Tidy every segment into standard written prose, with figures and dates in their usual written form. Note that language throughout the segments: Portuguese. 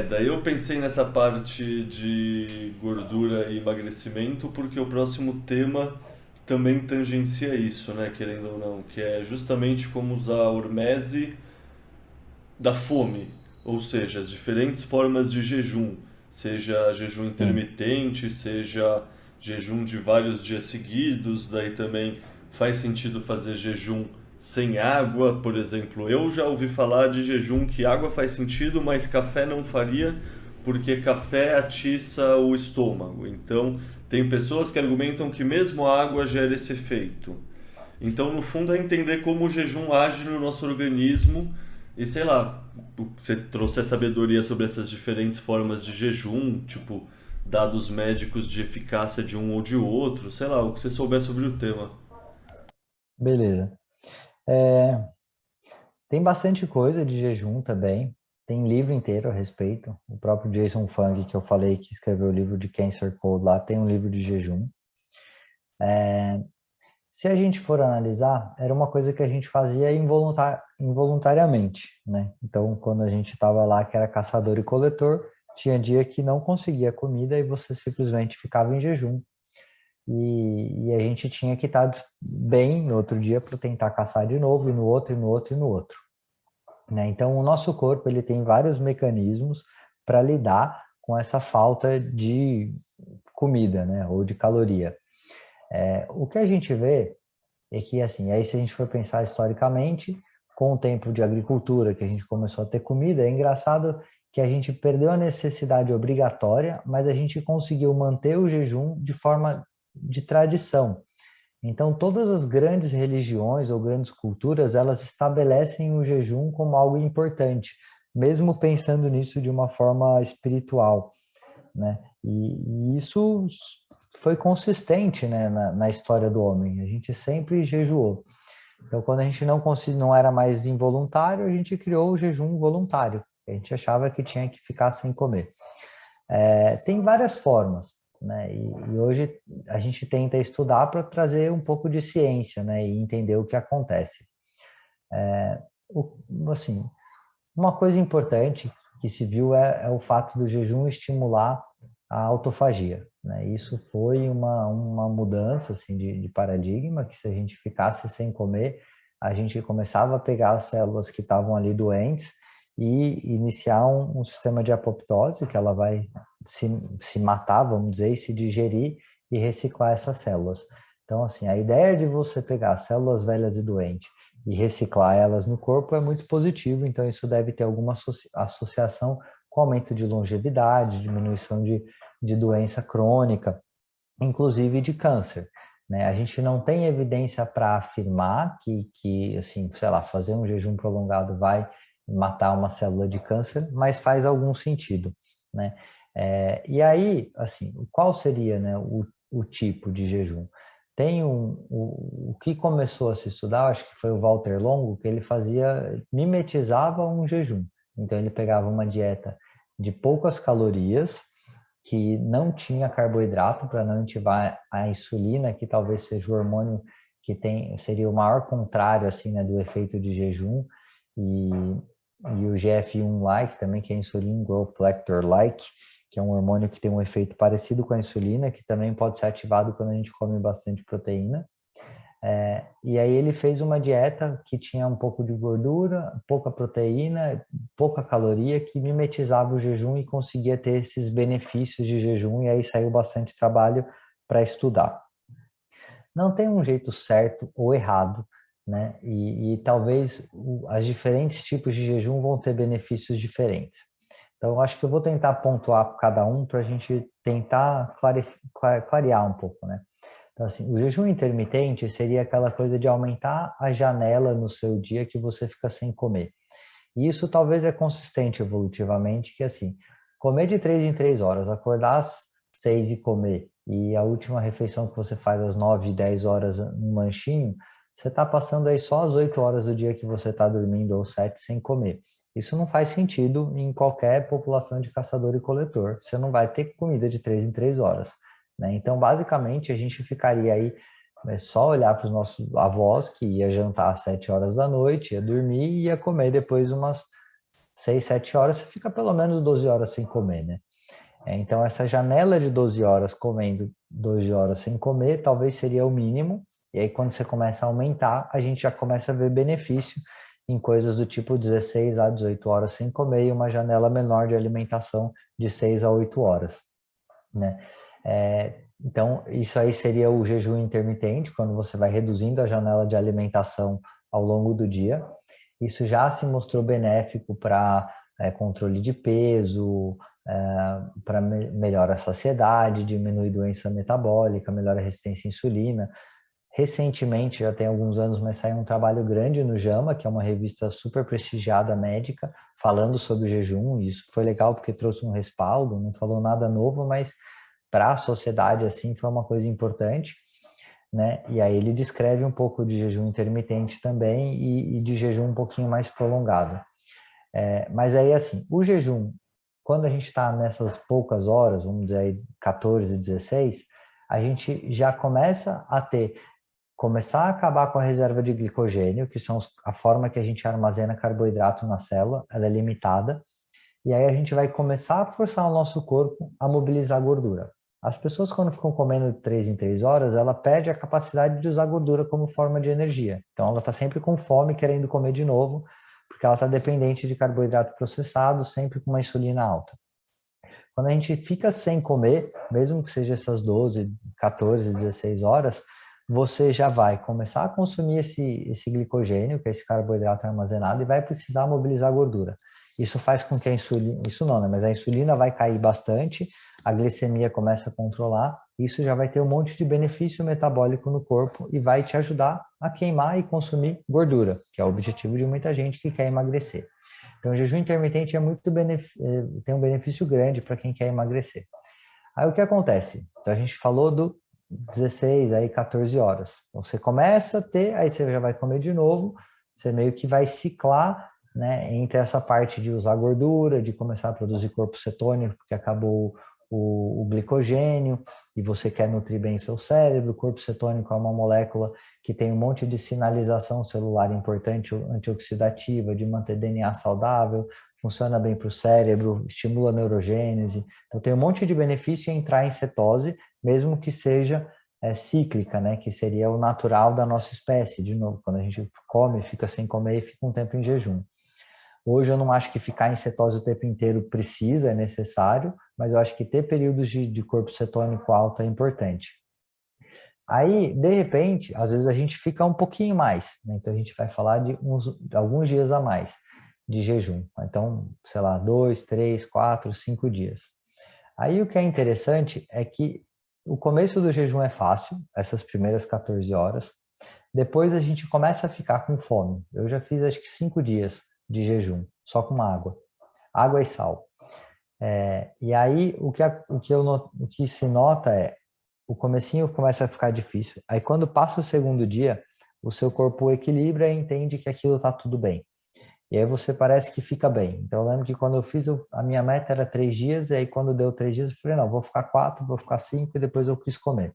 Daí eu pensei nessa parte de gordura e emagrecimento porque o próximo tema também tangencia isso, né, querendo ou não, que é justamente como usar a hormese da fome, ou seja, as diferentes formas de jejum, seja jejum Sim. intermitente, seja jejum de vários dias seguidos, daí também faz sentido fazer jejum sem água, por exemplo. Eu já ouvi falar de jejum que água faz sentido, mas café não faria, porque café atiça o estômago. Então, tem pessoas que argumentam que mesmo a água gera esse efeito. Então, no fundo, é entender como o jejum age no nosso organismo e, sei lá, você trouxe a sabedoria sobre essas diferentes formas de jejum, tipo, dados médicos de eficácia de um ou de outro, sei lá, o que você souber sobre o tema. Beleza. É, tem bastante coisa de jejum também. Tem livro inteiro a respeito. O próprio Jason Fung, que eu falei que escreveu o livro de Cancer Code lá, tem um livro de jejum. Se a gente for analisar, era uma coisa que a gente fazia involuntariamente, né? Então, quando a gente estava lá, que era caçador e coletor, tinha dia que não conseguia comida e você simplesmente ficava em jejum. E a gente tinha que estar bem no outro dia para tentar caçar de novo, e no outro, e no outro, e no outro, né? Então, o nosso corpo ele tem vários mecanismos para lidar com essa falta de comida, né? Ou de caloria. O que a gente vê é que, assim, aí se a gente for pensar historicamente, com o tempo de agricultura, que a gente começou a ter comida, é engraçado que a gente perdeu a necessidade obrigatória, mas a gente conseguiu manter o jejum de forma de tradição. Então, todas as grandes religiões ou grandes culturas, elas estabelecem o jejum como algo importante, mesmo pensando nisso de uma forma espiritual, né? E isso foi consistente, né, na história do homem. A gente sempre jejuou. Então, quando a gente não era mais involuntário, a gente criou o jejum voluntário. A gente achava que tinha que ficar sem comer. Tem várias formas, né? E hoje a gente tenta estudar para trazer um pouco de ciência, né? E entender o que acontece. Assim, uma coisa importante que se viu é o fato do jejum estimular a autofagia, né? Isso foi uma mudança assim, de paradigma, que se a gente ficasse sem comer, a gente começava a pegar as células que estavam ali doentes e iniciar um sistema de apoptose, que ela vai se matar, vamos dizer, e se digerir e reciclar essas células. Então, assim, a ideia de você pegar células velhas e doentes e reciclar elas no corpo é muito positivo, então isso deve ter alguma associação com aumento de longevidade, diminuição de doença crônica, inclusive de câncer. Né? A gente não tem evidência para afirmar que, assim, sei lá, fazer um jejum prolongado vai matar uma célula de câncer, mas faz algum sentido, né? E aí, assim, qual seria, né, o tipo de jejum? O que começou a se estudar, acho que foi o Walter Longo, que ele mimetizava um jejum. Então ele pegava uma dieta de poucas calorias, que não tinha carboidrato para não ativar a insulina, que talvez seja o hormônio seria o maior contrário assim, né, do efeito de jejum, e, e o GF1-like também, que é Insulin Growth Factor-like, que é um hormônio que tem um efeito parecido com a insulina, que também pode ser ativado quando a gente come bastante proteína. E aí ele fez uma dieta que tinha um pouco de gordura, pouca proteína, pouca caloria, que mimetizava o jejum e conseguia ter esses benefícios de jejum, e aí saiu bastante trabalho para estudar. Não tem um jeito certo ou errado, né? E talvez as diferentes tipos de jejum vão ter benefícios diferentes. Então, eu acho que eu vou tentar pontuar cada um para a gente tentar clarear um pouco, né? Então, assim, o jejum intermitente seria aquela coisa de aumentar a janela no seu dia que você fica sem comer. E isso talvez é consistente evolutivamente, que assim, comer de 3 em 3 horas, acordar às 6 e comer, e a última refeição que você faz às 9, 10 horas um lanchinho, você está passando aí só as 8 horas do dia que você está dormindo ou 7 sem comer. Isso não faz sentido em qualquer população de caçador e coletor. Você não vai ter comida de 3 em 3 horas, né? Então, basicamente, a gente ficaria aí só olhar para os nossos avós que ia jantar às 7 horas da noite, ia dormir e ia comer depois umas 6, 7 horas, você fica pelo menos 12 horas sem comer, né? Então, essa janela de 12 horas comendo, 12 horas sem comer, talvez seria o mínimo. E aí, quando você começa a aumentar, a gente já começa a ver benefício em coisas do tipo 16 a 18 horas sem comer e uma janela menor de alimentação de 6 a 8 horas, né? Então, isso aí seria o jejum intermitente, quando você vai reduzindo a janela de alimentação ao longo do dia. Isso já se mostrou benéfico para controle de peso, para melhora a saciedade, diminuir doença metabólica, melhora a resistência à insulina. Recentemente, já tem alguns anos, mas saiu um trabalho grande no JAMA, que é uma revista super prestigiada médica, falando sobre jejum. E isso foi legal porque trouxe um respaldo, não falou nada novo, mas para a sociedade assim foi uma coisa importante, né? E aí ele descreve um pouco de jejum intermitente também e de jejum um pouquinho mais prolongado. Mas aí assim, o jejum, quando a gente está nessas poucas horas, vamos dizer aí 14, 16, a gente já começar a acabar com a reserva de glicogênio, que são a forma que a gente armazena carboidrato na célula, ela é limitada, e aí a gente vai começar a forçar o nosso corpo a mobilizar gordura. As pessoas, quando ficam comendo de 3 em 3 horas, ela perde a capacidade de usar gordura como forma de energia. Então, ela está sempre com fome, querendo comer de novo, porque ela está dependente de carboidrato processado, sempre com uma insulina alta. Quando a gente fica sem comer, mesmo que seja essas 12, 14, 16 horas, você já vai começar a consumir esse glicogênio, que é esse carboidrato armazenado, e vai precisar mobilizar gordura. Isso faz com que a insulina, isso não, né? Mas a insulina vai cair bastante, a glicemia começa a controlar, isso já vai ter um monte de benefício metabólico no corpo e vai te ajudar a queimar e consumir gordura, que é o objetivo de muita gente que quer emagrecer. Então, o jejum intermitente tem um benefício grande para quem quer emagrecer. Aí, o que acontece? Então, a gente falou do 16, aí 14 horas. Então, você começa a ter, aí você já vai comer de novo, você meio que vai ciclar, né, entre essa parte de usar gordura, de começar a produzir corpo cetônico, porque acabou o glicogênio, e você quer nutrir bem seu cérebro. O corpo cetônico é uma molécula que tem um monte de sinalização celular importante, antioxidativa, de manter DNA saudável, funciona bem para o cérebro, estimula a neurogênese. Então, tem um monte de benefício em entrar em cetose, mesmo que seja cíclica, né? Que seria o natural da nossa espécie. De novo, quando a gente come, fica sem comer e fica um tempo em jejum. Hoje eu não acho que ficar em cetose o tempo inteiro precisa, é necessário, mas eu acho que ter períodos de corpo cetônico alto é importante. Aí, de repente, às vezes a gente fica um pouquinho mais, né? Então a gente vai falar de alguns dias a mais de jejum. Então, sei lá, 2, 3, 4, 5 dias. Aí o que é interessante é que o começo do jejum é fácil, essas primeiras 14 horas. Depois a gente começa a ficar com fome. Eu já fiz acho que 5 dias de jejum, só com água e sal. E aí o que se nota é o comecinho começa a ficar difícil. Aí quando passa o segundo dia, o seu corpo equilibra e entende que aquilo está tudo bem. E aí você parece que fica bem. Então eu lembro que quando eu fiz, a minha meta era 3 dias, e aí quando deu 3 dias eu falei, não, vou ficar 4, vou ficar 5 e depois eu quis comer.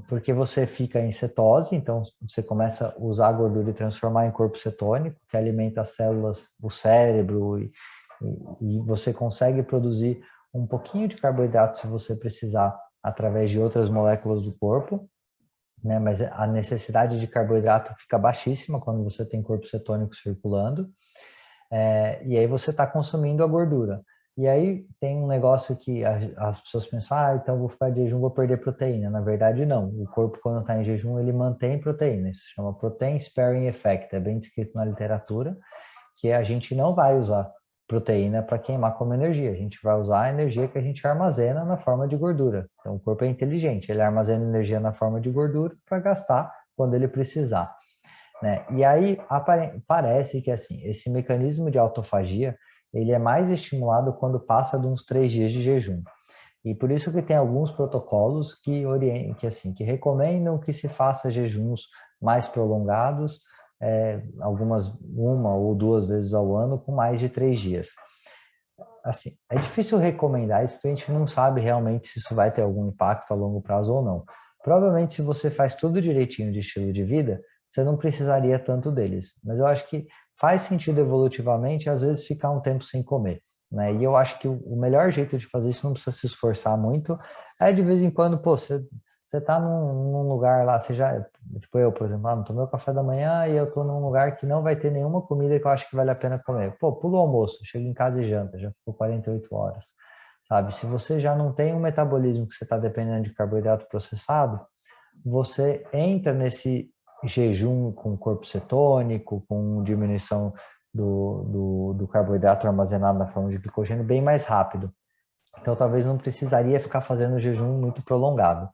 Porque você fica em cetose, então você começa a usar a gordura e transformar em corpo cetônico, que alimenta as células, o cérebro, e você consegue produzir um pouquinho de carboidrato se você precisar, através de outras moléculas do corpo, né? Mas a necessidade de carboidrato fica baixíssima quando você tem corpo cetônico circulando, e aí você está consumindo a gordura. E aí tem um negócio que as pessoas pensam, então vou ficar de jejum, vou perder proteína. Na verdade, não. O corpo, quando está em jejum, ele mantém proteína. Isso se chama Protein Sparing Effect, é bem descrito na literatura, que a gente não vai usar proteína para queimar como energia. A gente vai usar a energia que a gente armazena na forma de gordura. Então, o corpo é inteligente, ele armazena energia na forma de gordura para gastar quando ele precisar, né? E aí parece que assim, esse mecanismo de autofagia, ele é mais estimulado quando passa de uns 3 dias de jejum. E por isso que tem alguns protocolos que recomendam que se faça jejuns mais prolongados, uma ou 2 vezes ao ano, com mais de 3 dias. Assim, é difícil recomendar isso, porque a gente não sabe realmente se isso vai ter algum impacto a longo prazo ou não. Provavelmente, se você faz tudo direitinho de estilo de vida, você não precisaria tanto deles. Mas eu acho que faz sentido evolutivamente, às vezes, ficar um tempo sem comer, né? E eu acho que o melhor jeito de fazer isso, não precisa se esforçar muito, é de vez em quando, pô, você tá num lugar lá, você já, tipo eu, por exemplo, não tomei o café da manhã e eu tô num lugar que não vai ter nenhuma comida que eu acho que vale a pena comer. Pô, pula o almoço, chega em casa e janta, já ficou 48 horas, sabe? Se você já não tem um metabolismo que você está dependendo de carboidrato processado, você entra nesse jejum com corpo cetônico, com diminuição do carboidrato armazenado na forma de glicogênio bem mais rápido. Então, talvez não precisaria ficar fazendo jejum muito prolongado.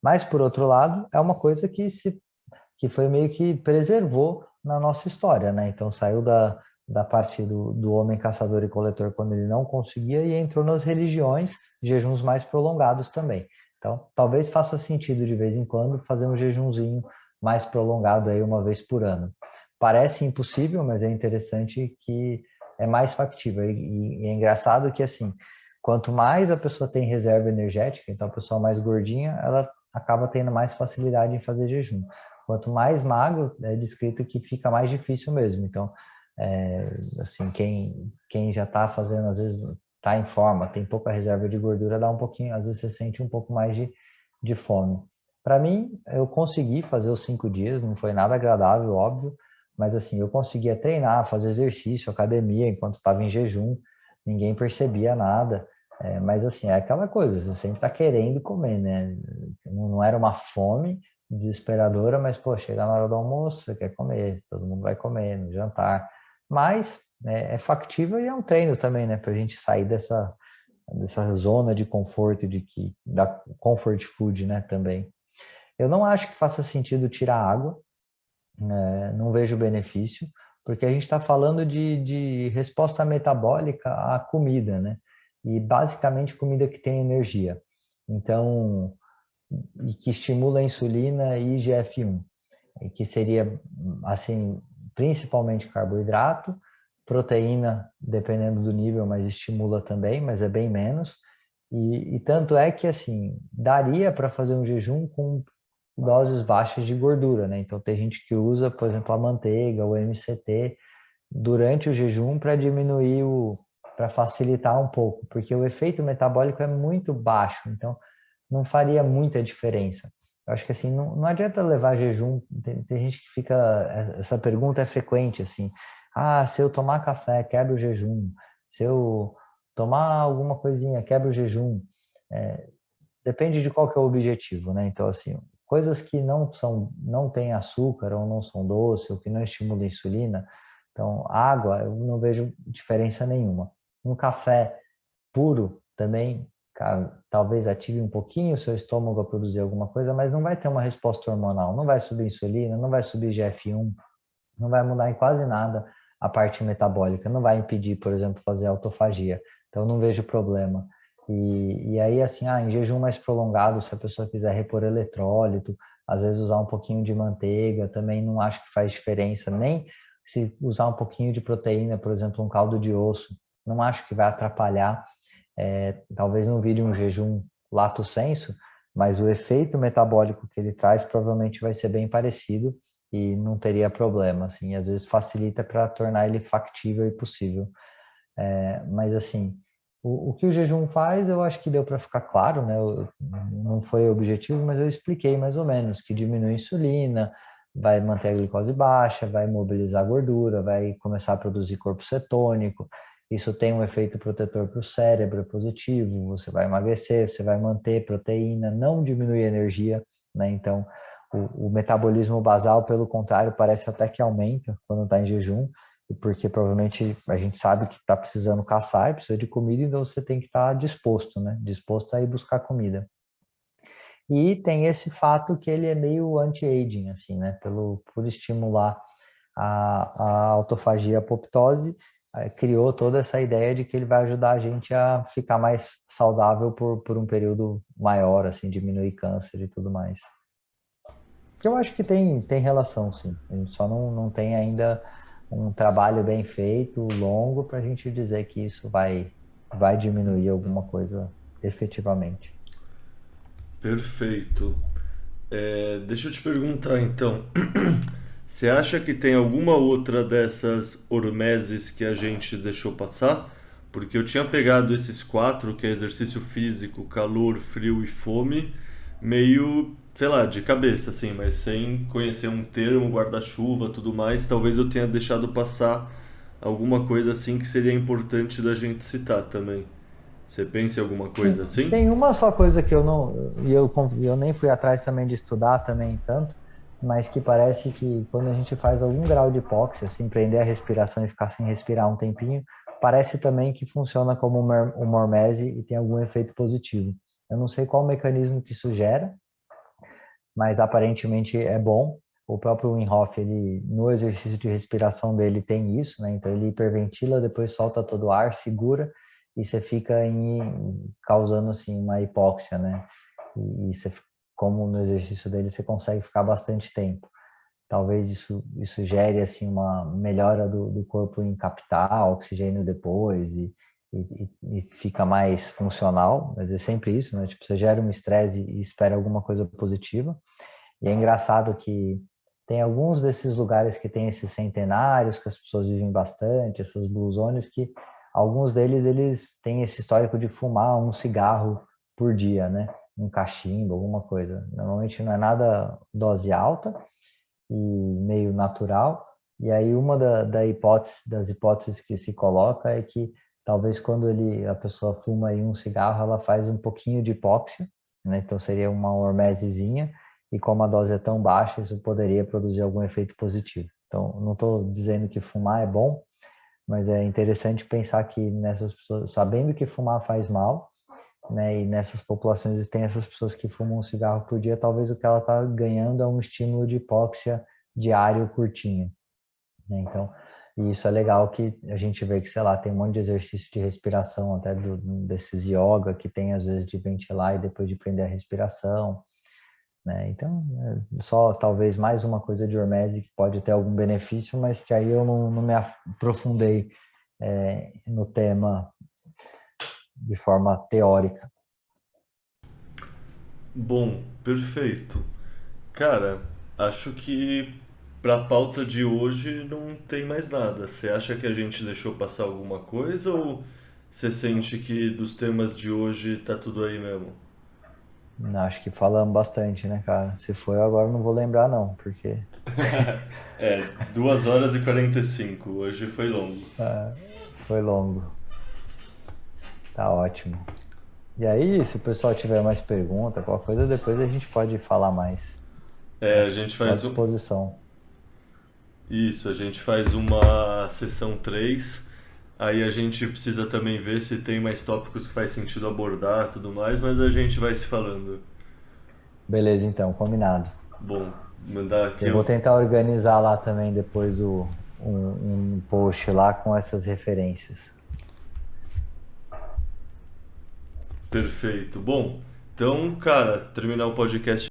Mas, por outro lado, é uma coisa que foi meio que preservou na nossa história, né? Então, saiu da parte do homem caçador e coletor quando ele não conseguia e entrou nas religiões, jejuns mais prolongados também. Então, talvez faça sentido de vez em quando fazer um jejumzinho mais prolongado aí uma vez por ano. Parece impossível, mas é interessante que é mais factível. E é engraçado que, assim, quanto mais a pessoa tem reserva energética, então a pessoa mais gordinha, ela acaba tendo mais facilidade em fazer jejum. Quanto mais magro, é descrito que fica mais difícil mesmo. Então, assim, quem já está fazendo, às vezes, está em forma, tem pouca reserva de gordura, dá um pouquinho, às vezes você sente um pouco mais de fome. Para mim, eu consegui fazer os 5 dias, não foi nada agradável, óbvio, mas assim, eu conseguia treinar, fazer exercício, academia, enquanto estava em jejum, ninguém percebia nada. Mas assim, é aquela coisa, você sempre está querendo comer, né? Não era uma fome desesperadora, mas pô, chega na hora do almoço, você quer comer, todo mundo vai comer no jantar. Mas é factível e é um treino também, né? Para a gente sair dessa zona de conforto, da comfort food, né? Também. Eu não acho que faça sentido tirar água, né? Não vejo benefício, porque a gente está falando de resposta metabólica à comida, né? E basicamente comida que tem energia. Então, e que estimula a insulina e IGF-1, e que seria, assim, principalmente carboidrato, proteína, dependendo do nível, mas estimula também, mas é bem menos. E tanto é que, assim, daria para fazer um jejum com doses baixas de gordura, né? Então, tem gente que usa, por exemplo, a manteiga, o MCT, durante o jejum para diminuir para facilitar um pouco, porque o efeito metabólico é muito baixo, então não faria muita diferença. Eu acho que assim, não adianta levar jejum, tem gente que fica, essa pergunta é frequente, assim, se eu tomar café, quebra o jejum, se eu tomar alguma coisinha, quebra o jejum, depende de qual que é o objetivo, né? Então, assim, coisas que não têm açúcar, ou não são doces, ou que não estimulam a insulina, então, água, eu não vejo diferença nenhuma. Um café puro também, talvez ative um pouquinho o seu estômago a produzir alguma coisa, mas não vai ter uma resposta hormonal, não vai subir insulina, não vai subir GF1, não vai mudar em quase nada a parte metabólica, não vai impedir, por exemplo, fazer autofagia. Então, não vejo problema. E aí, assim, em jejum mais prolongado, se a pessoa quiser repor eletrólito, às vezes usar um pouquinho de manteiga, também não acho que faz diferença, nem se usar um pouquinho de proteína, por exemplo, um caldo de osso, não acho que vai atrapalhar. Talvez não vire um jejum lato sensu, mas o efeito metabólico que ele traz provavelmente vai ser bem parecido e não teria problema, assim, às vezes facilita para tornar ele factível e possível. Mas assim, o que o jejum faz, eu acho que deu para ficar claro, né? Não foi o objetivo, mas eu expliquei mais ou menos que diminui a insulina, vai manter a glicose baixa, vai mobilizar a gordura, vai começar a produzir corpo cetônico. Isso tem um efeito protetor para o cérebro, é positivo. Você vai emagrecer, você vai manter proteína, não diminuir a energia, né? Então, o metabolismo basal, pelo contrário, parece até que aumenta quando está em jejum, porque provavelmente a gente sabe que está precisando caçar e precisa de comida, então você tem que estar disposto, né? Disposto a ir buscar comida. E tem esse fato que ele é meio anti-aging, assim, né? Por estimular a autofagia, a apoptose, criou toda essa ideia de que ele vai ajudar a gente a ficar mais saudável por um período maior, assim, diminuir câncer e tudo mais. Que eu acho que tem relação, sim. A gente só não tem ainda um trabalho bem feito, longo, para a gente dizer que isso vai diminuir alguma coisa efetivamente. Perfeito. Deixa eu te perguntar então, Você acha que tem alguma outra dessas hormeses que a gente deixou passar? Porque eu tinha pegado esses quatro, que é exercício físico, calor, frio e fome, meio, sei lá, de cabeça, assim, mas sem conhecer um termo, guarda-chuva, tudo mais. Talvez eu tenha deixado passar alguma coisa assim que seria importante da gente citar também. Você pensa em alguma coisa assim? Tem uma só coisa que eu não, eu nem fui atrás também de estudar também tanto, mas que parece que quando a gente faz algum grau de hipóxia, assim, prender a respiração e ficar sem respirar um tempinho, parece também que funciona como uma hormese e tem algum efeito positivo. Eu não sei qual mecanismo que isso gera, mas aparentemente é bom. O próprio Wim Hof, ele, no exercício de respiração dele tem isso, né? Então ele hiperventila, depois solta todo o ar, segura e você fica causando assim uma hipóxia, né? E você, como no exercício dele, você consegue ficar bastante tempo. Talvez isso gere assim uma melhora do corpo em captar oxigênio depois e fica mais funcional, mas é sempre isso, né? Tipo, você gera um estresse e espera alguma coisa positiva. E é engraçado que tem alguns desses lugares que tem esses centenários, que as pessoas vivem bastante, essas blue zones, que alguns deles, eles têm esse histórico de fumar um cigarro por dia, né? Um cachimbo, alguma coisa. Normalmente não é nada dose alta e meio natural. E aí uma das hipóteses que se coloca é que talvez quando a pessoa fuma aí um cigarro, ela faz um pouquinho de hipóxia, né? Então seria uma hormesezinha, e como a dose é tão baixa, isso poderia produzir algum efeito positivo. Então, não estou dizendo que fumar é bom, mas é interessante pensar que nessas pessoas, sabendo que fumar faz mal, né, e nessas populações tem essas pessoas que fumam um cigarro por dia, talvez o que ela está ganhando é um estímulo de hipóxia diário curtinho, né? Então, e isso é legal que a gente vê que, sei lá, tem um monte de exercício de respiração, até desses yoga, que tem às vezes de ventilar e depois de prender a respiração, né? Então, só talvez mais uma coisa de hormese que pode ter algum benefício, mas que aí eu não me aprofundei no tema de forma teórica. Bom, perfeito. Cara, acho que pra pauta de hoje não tem mais nada. Você acha que a gente deixou passar alguma coisa ou você sente que dos temas de hoje tá tudo aí mesmo? Acho que falamos bastante, né, cara? Se foi, agora eu não vou lembrar, não, porque É, 2 horas e 45. Hoje foi longo. foi longo. Tá ótimo. E aí, se o pessoal tiver mais pergunta, qualquer coisa, depois a gente pode falar mais. É, a gente Estou à faz disposição. isso, a gente faz uma sessão 3. Aí a gente precisa também ver se tem mais tópicos que faz sentido abordar, tudo mais, mas a gente vai se falando. Beleza, então, combinado. Bom, mandar aqui Eu vou um tentar organizar lá também depois um post lá com essas referências. perfeito. Bom, então, cara, terminar o podcast